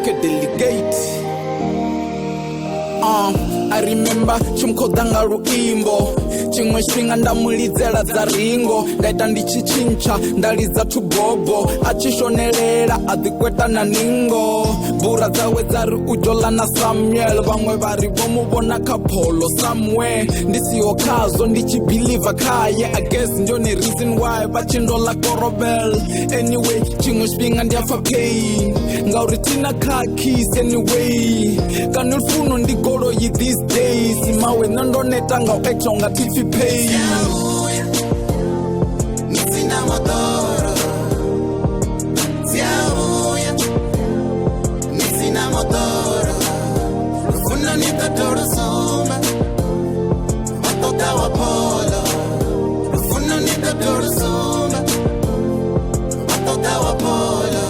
a delegate. I remember chimkhodanga luimbo chimwe xifhinga ndamulidzela dza ringo ndaita ndichichincha ndalidza thubobo achishonelela adikweta na ningo bura dzawe dzari ujola na Samuel vamwe vari vomuvona kapholo somewhere ndisiho khazo ndichibhiliva khaye I guess ndiyone reason why vachindola korobel anyway chimwe xifhinga ndiyafa pain ngauri tina khakis anyway kana lufuno ndigoloyi these days mawe nandoneta nga u-acta ungathi pfi pain Siyabuya nisina motoro Siyabuya nisina motoro Lufuna nitatoro sumba Watoka wa polo Lufuna nitatoro sumba Watoka wa polo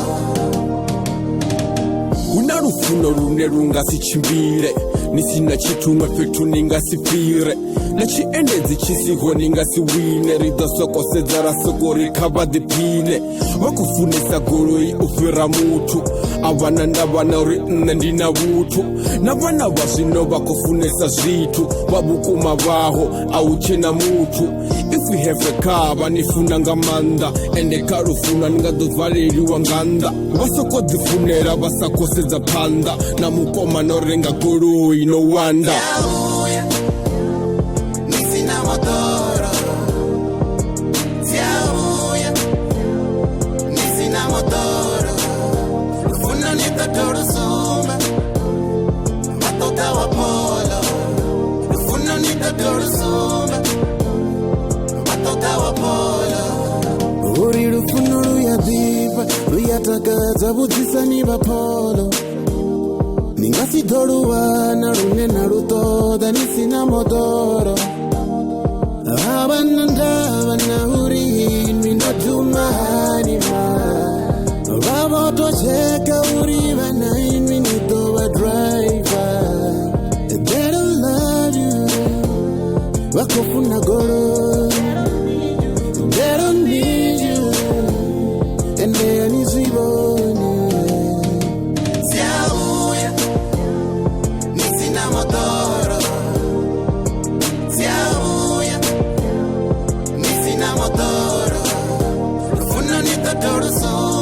Una lufuno lune lungasichimbire nisina chitumwe petu ningasifire nachiendedzi chisiho ningasiwine ridasokosedza rasoko rikava dhipine vakufunisa goloi ufira mutu avana ndavana uri nne ndina vutu na vana va zvino vakufunisa zvitu vavukuma vaho auchena mutu if we have a car vanifuna nga manda ende karufuna ningadovhaleliwa nganda vasokodzifunera vasakosedza panda na mukoma norenga goloi no wanda Siyabuya nisina motoro Siyabuya nisina motoro Lufuna nitatoro sumba Watoka wa polo Lufuna nitatoro sumba Watoka wa polo Uri lufuno luyadhiva luyatakadza vudzisani vapolo ningasidholuwana lunena lutoda nisina motoro avana ndavana uri inwi ndotumahanima vavotocheka uri vana inwi nitova driver they don't love you vakofuna golo they don't need you and they are nizivoni Siyabuya nisina motoro Siyabuya nisina motoro Lufuna nitatoro sumba